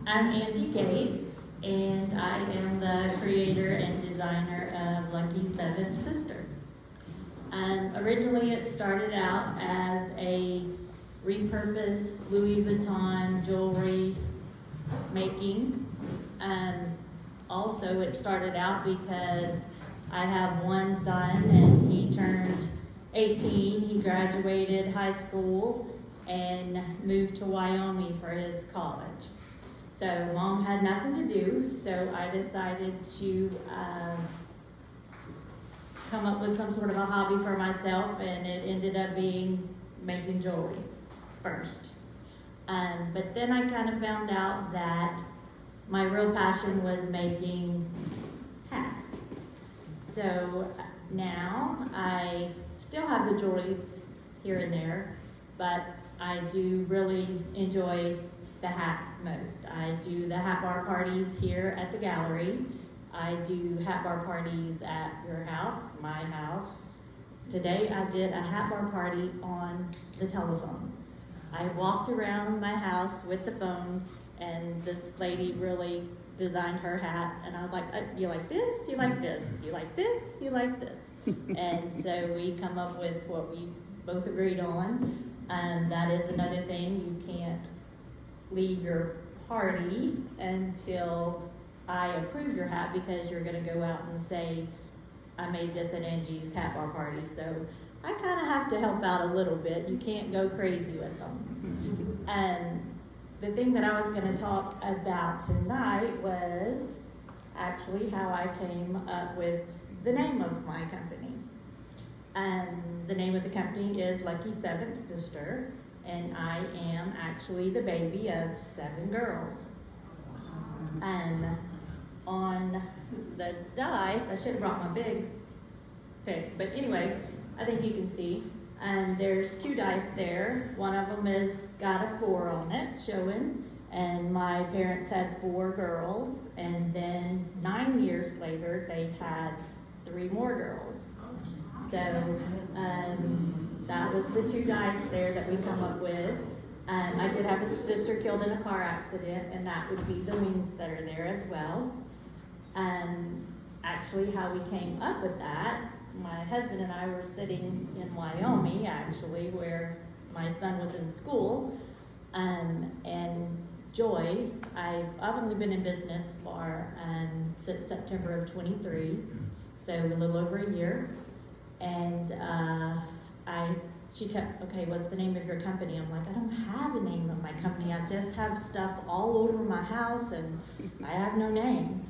I'm Angie Gates, and I am the creator and designer of Lucky Seventh Sister. Originally it started out as a repurposed Louis Vuitton jewelry making. Also it started out because I have one son and he turned 18, he graduated high school and moved to Wyoming for his college. So mom had nothing to do, so I decided to come up with some sort of a hobby for myself, and it ended up being making jewelry first. But then I kind of found out that my real passion was making hats. So now I still have the jewelry here and there, but I do really enjoy the hats most. I do the hat bar parties here at the gallery. I do hat bar parties at your house, my house. Today I did a hat bar party on the telephone. I walked around my house with the phone, and this lady really designed her hat, and I was like, you like this, you like this, you like this, you like this. And so we come up with what we both agreed on. That is another thing, you can't leave your party until I approve your hat, because you're going to go out and say, I made this at Angie's hat bar party. So I kind of have to help out a little bit. You can't go crazy with them. The thing that I was going to talk about tonight was actually how I came up with the name of my company. The name of the company is Lucky Seventh Sister, and I am actually the baby of 7 girls. On the dice, I should have brought my big pick, but anyway, I think you can see. There's 2 dice there. One of them has got a 4 on it showing, and my parents had 4 girls, and then 9 years later they had 3 more girls. So that was the 2 dice there that we come up with. I did have a sister killed in a car accident, and that would be the wings that are there as well. Actually, how we came up with that, my husband and I were sitting in Wyoming, actually, where my son was in school, and Joy, I've only been in business for since September of 23, so a little over a year, and she kept, okay, what's the name of your company? I'm like, I don't have a name of my company. I just have stuff all over my house, and I have no name.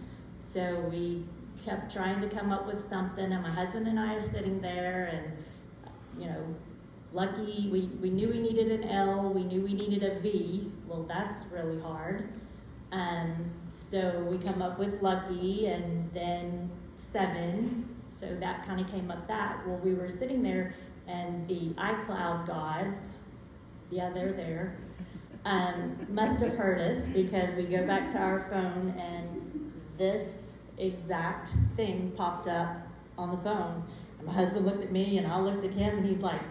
So we kept trying to come up with something, and my husband and I are sitting there, and, Lucky, we knew we needed an L, we knew we needed a V. Well, that's really hard. So we come up with Lucky, and then 7. So that kind of came up that. Well, we were sitting there, and the iCloud gods, yeah, they're there, must have heard us, because we go back to our phone, and this exact thing popped up on the phone. And my husband looked at me, and I looked at him, and he's like,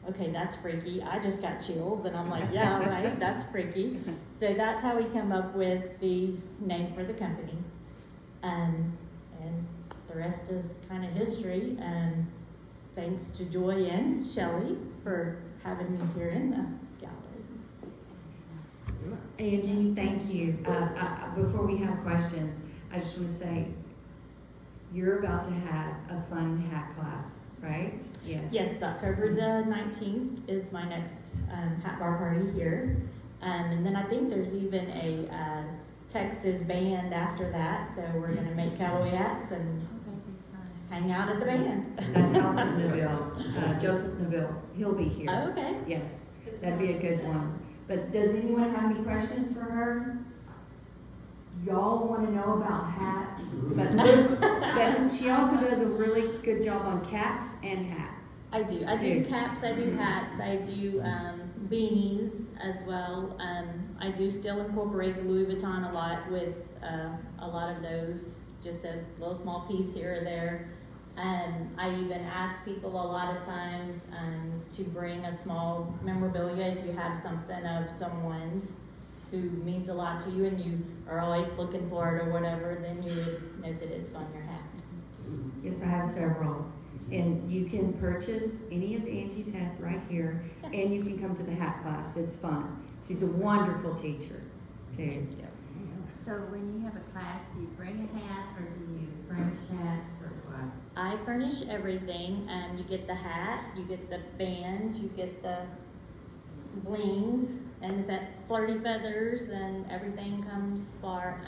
okay, that's freaky. I just got chills. And I'm like, yeah, right, that's freaky. So that's how we come up with the name for the company. And the rest is kind of history. And thanks to Joy and Shelley for having me here in the gallery. Angie, thank you. Before we have questions, I just want to say, you're about to have a fun hat class, right? Yes. Yes, October the 19th is my next hat bar party here. And then I think there's even a Texas band after that, so we're going to make cowboy hats and hang out at the band. That's awesome, NeVille. Joseph NeVille, he'll be here. Oh, okay. Yes, that'd be a good one. But does anyone have any questions for her? Y'all want to know about hats, but she also does a really good job on caps and hats. I do caps, I do hats, I do beanies as well. I do still incorporate the Louis Vuitton a lot with a lot of those, just a little small piece here or there. I even ask people a lot of times to bring a small memorabilia if you have something of someone's. who means a lot to you and you are always looking for it or whatever, then you would know that it's on your hat. Yes, I have several. And you can purchase any of Angie's hats right here, and you can come to the hat class. It's fun. She's a wonderful teacher, too. So when you have a class, do you bring a hat or do you furnish hats or what? I furnish everything. You get the hat, you get the band, you get the blings and the flirty feathers, and everything comes for,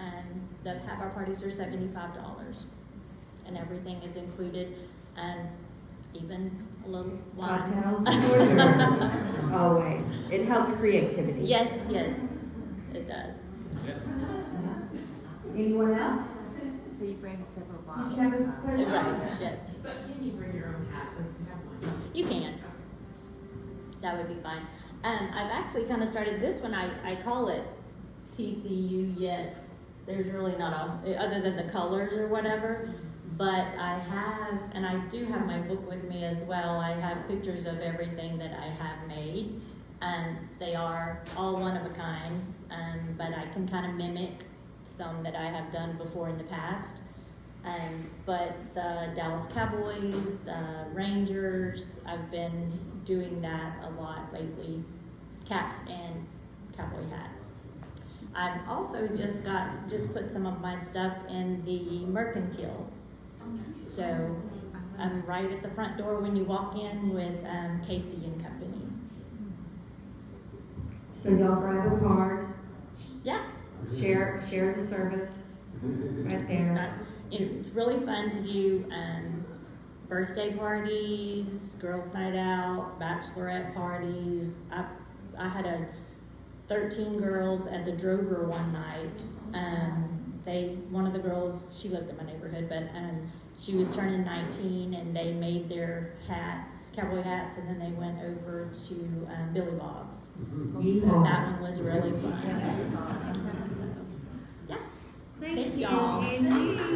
the hat bar parties are $75. And everything is included, and even a little wine. Cocktails for yours, always. It helps creativity. Yes, it does. Anyone else? So you bring several bottles. Did you have a question? Right, yes. But can you bring your own hat if you have one? You can. That would be fine. I've actually kind of started this one. I call it TCU, yet there's really not a, other than the colors or whatever. But I have, and I do have my book with me as well. I have pictures of everything that I have made. They are all one of a kind, but I can kind of mimic some that I have done before in the past. But the Dallas Cowboys, the Rangers, I've been doing that a lot lately, caps and cowboy hats. I've also just put some of my stuff in the mercantile. So I'm right at the front door when you walk in with Casey and Company. So y'all grab a card, Yeah. share the service right there. It's really fun to do birthday parties, girls' night out, bachelorette parties. I had 13 girls at the Drover one night. One of the girls, she lived in my neighborhood, but she was turning 19, and they made their hats, cowboy hats, and then they went over to Billy Bob's. So that one was really fun. So, yeah. Thank y'all. Angie.